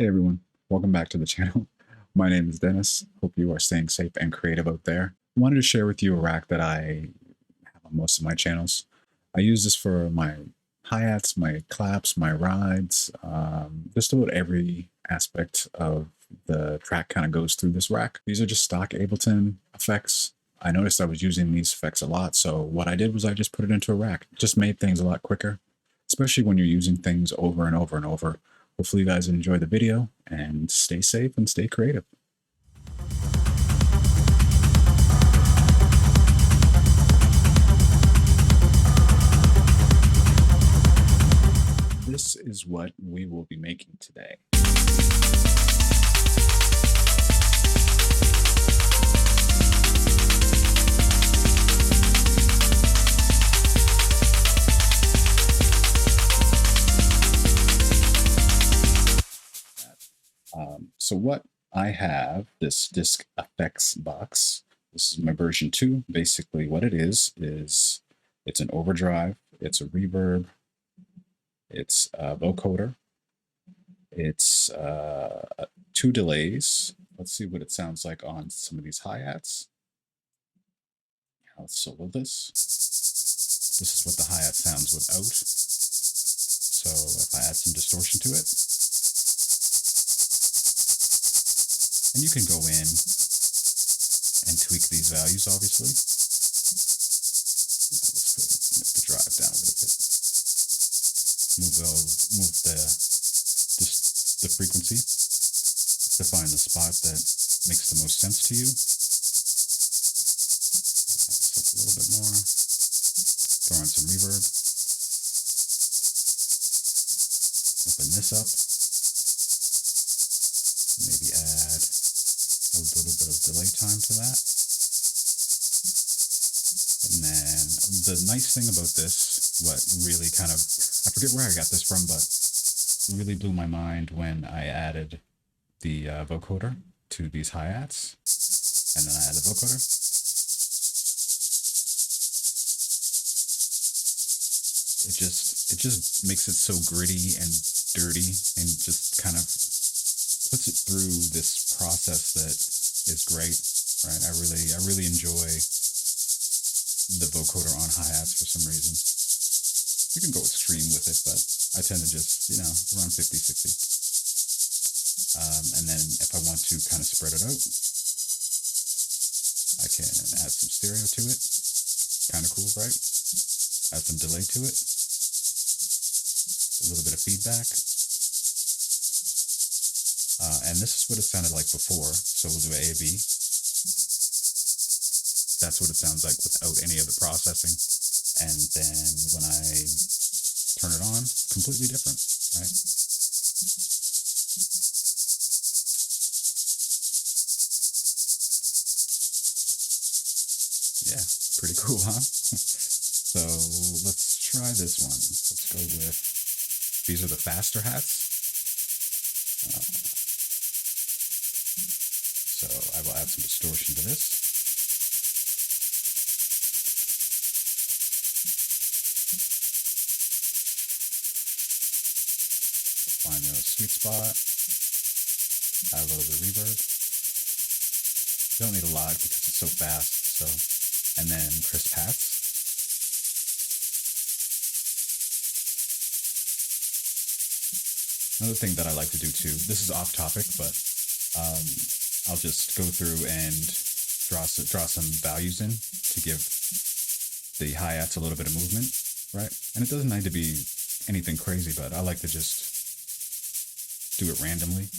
Hey everyone, welcome back to the channel. My name is Dennis. Hope you are staying safe and creative out there. I wanted to share with you a rack that I have on most of my channels. I use this for my hi-hats, my claps, my rides, just about every aspect of the track kind of goes through this rack. These are just stock Ableton effects. I noticed I was using these effects a lot, so what I did was I just put it into a rack. It just made things a lot quicker, especially when you're using things over and over and over. Hopefully you guys enjoy the video and stay safe and stay creative. This is what we will be making today. So what I have, this disc effects box. This is my version 2. Basically what it is it's an overdrive, it's a reverb, it's a vocoder, it's 2 delays. Let's see what it sounds like on some of these hi-hats. I'll solo this. This is what the hi-hat sounds without. So if I add some distortion to it, and you can go in and tweak these values, obviously. Let's put the drive down a little bit. Move the frequency to find the spot that makes the most sense to you. Up a little bit more. Throw on some reverb. Open this up. Maybe add a little bit of delay time to that. And then the nice thing about this, what really kind of, I forget where I got this from, but it really blew my mind when I added the vocoder to these hi-hats, and then I added the vocoder. It just makes it so gritty and dirty, and just kind of puts it through this process that is great, right? I really enjoy the vocoder on hi-hats for some reason. You can go extreme with it, but I tend to just, around 50, 60. And then if I want to kind of spread it out, I can add some stereo to it. Kind of cool, right? Add some delay to it. A little bit of feedback. And this is what it sounded like before. So we'll do A, B. That's what it sounds like without any of the processing. And then when I turn it on, completely different, right? Yeah, pretty cool, huh? So let's try this one. Let's go with, these are the faster hats. So I will add some distortion to this. Find the sweet spot. Add a little bit of reverb. You don't need a lot because it's so fast. So, and then crisp hats. Another thing that I like to do too, this is off topic, but I'll just go through and draw some values in to give the hi-hats a little bit of movement, right? And it doesn't need to be anything crazy, but I like to just do it randomly.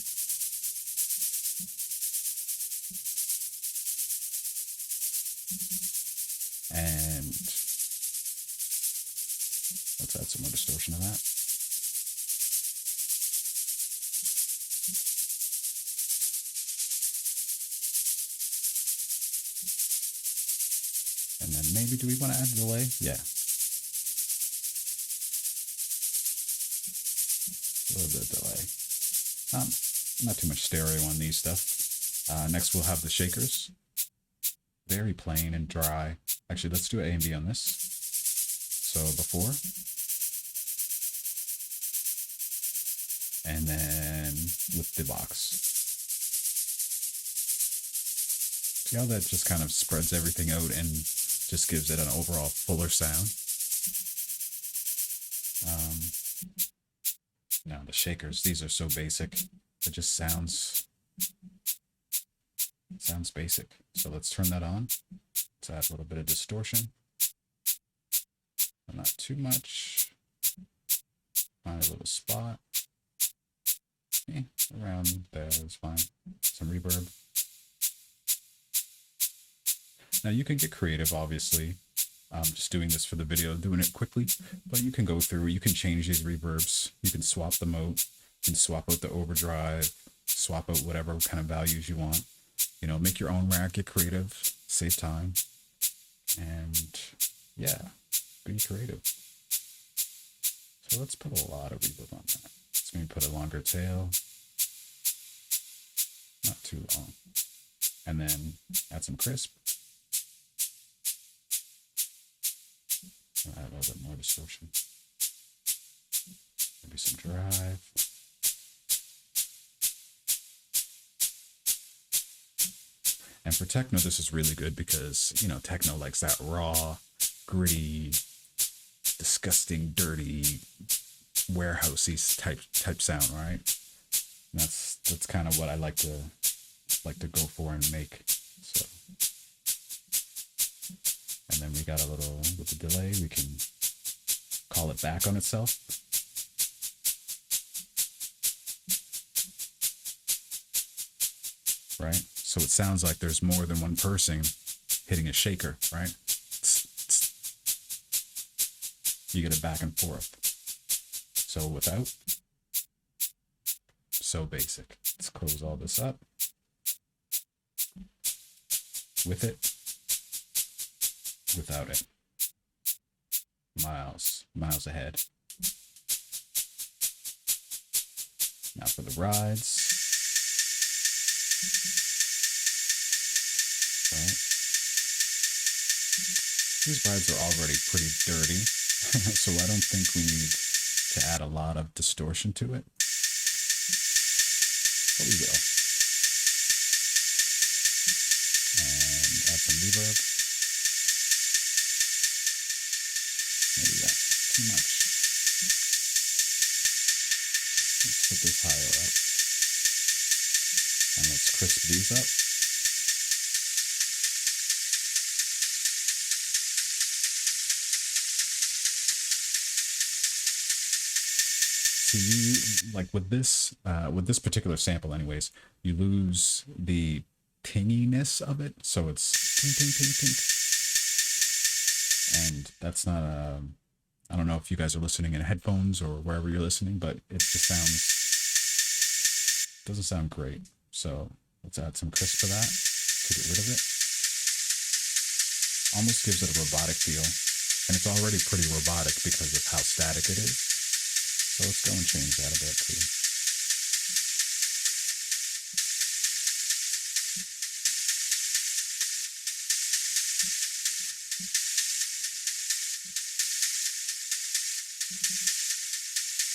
And let's add some more distortion to that. And then maybe, do we want to add delay? Yeah. A little bit of delay. Not too much stereo on these stuff. Next we'll have the shakers. Very plain and dry. Actually, let's do A and B on this. So before. And then with the box. See how that just kind of spreads everything out and just gives it an overall fuller sound. Now the shakers, these are so basic. It just sounds basic. So let's turn that on. Let's add a little bit of distortion. But not too much. Find a little spot. Around there is fine. Some reverb. Now you can get creative, obviously. I'm just doing this for the video, doing it quickly, but you can go through, you can change these reverbs, you can swap them out, you can swap out the overdrive, swap out whatever kind of values you want. You know, make your own rack, get creative, save time, and yeah, be creative. So let's put a lot of reverb on that. Let's maybe put a longer tail, not too long, and then add some crisp. Add a little bit more distortion. Maybe some drive. And for techno, this is really good because, you know, techno likes that raw, gritty, disgusting, dirty, warehousey type sound, right? And that's kind of what I like to go for and make. So. And then we got a little, with the delay, we can call it back on itself. Right? So it sounds like there's more than one person hitting a shaker, right? You get it back and forth. So without, so basic. Let's close all this up. With it. Without it. Miles ahead. Now for the rides. Right. These rides are already pretty dirty, so I don't think we need to add a lot of distortion to it. But we will. And add some reverb. Maybe that's too much. Let's put this higher up. And let's crisp these up. See, like with this particular sample anyways, you lose the tinginess of it. So it's ting, ting, ting, ting. And that's not I don't know if you guys are listening in headphones or wherever you're listening, but it just doesn't sound great. So let's add some crisp to that to get rid of it. Almost gives it a robotic feel. And it's already pretty robotic because of how static it is. So let's go and change that a bit too.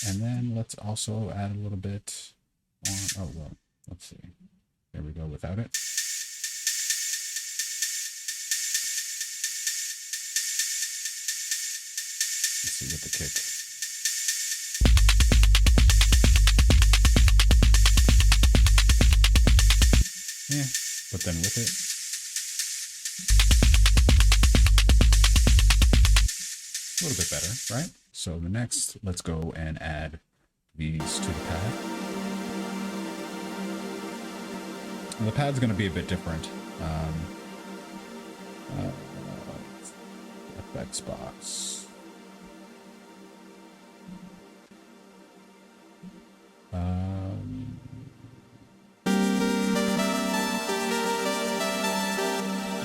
And then let's also add a little bit on, oh, well, let's see. There we go, without it. Let's see with the kick. Yeah, but then with it. A little bit better, right? So the next, let's go and add these to the pad. And the pad's going to be a bit different. Effects box.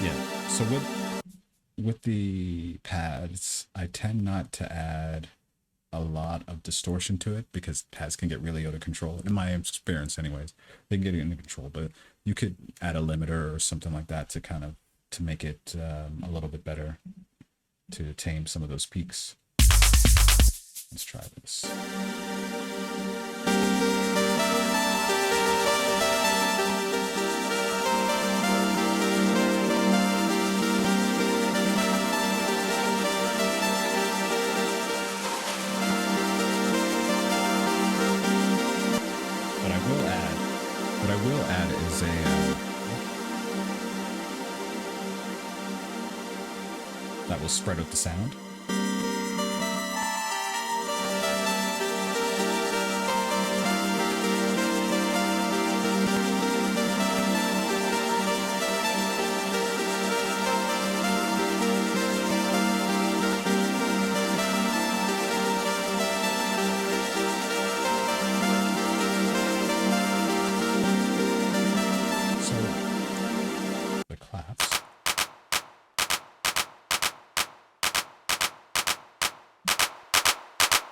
Yeah, so with the pads, I tend not to add a lot of distortion to it because pads can get really out of control. In my experience anyways, they can get into control, but you could add a limiter or something like that to kind of, to make it a little bit better, to tame some of those peaks. Let's try this. What I will add is that will spread out the sound.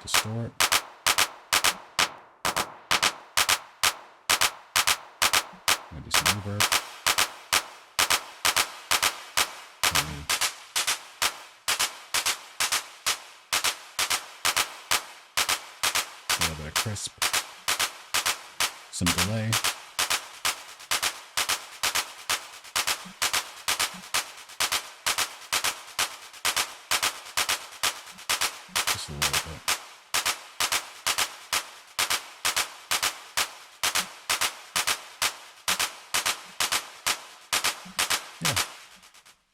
Distort. I'm gonna do some reverb. A little bit of crisp. Some delay. Just a little bit.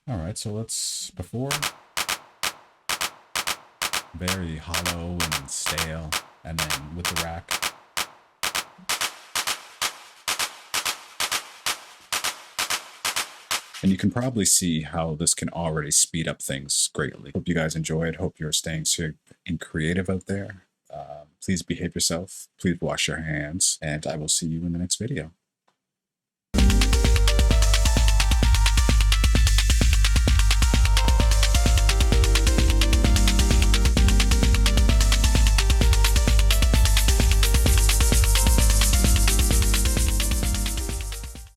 All right, so let's, before, very hollow and stale, and then with the rack. And you can probably see how this can already speed up things greatly. Hope you guys enjoyed. Hope you're staying safe and creative out there. Please behave yourself. Please wash your hands, and I will see you in the next video.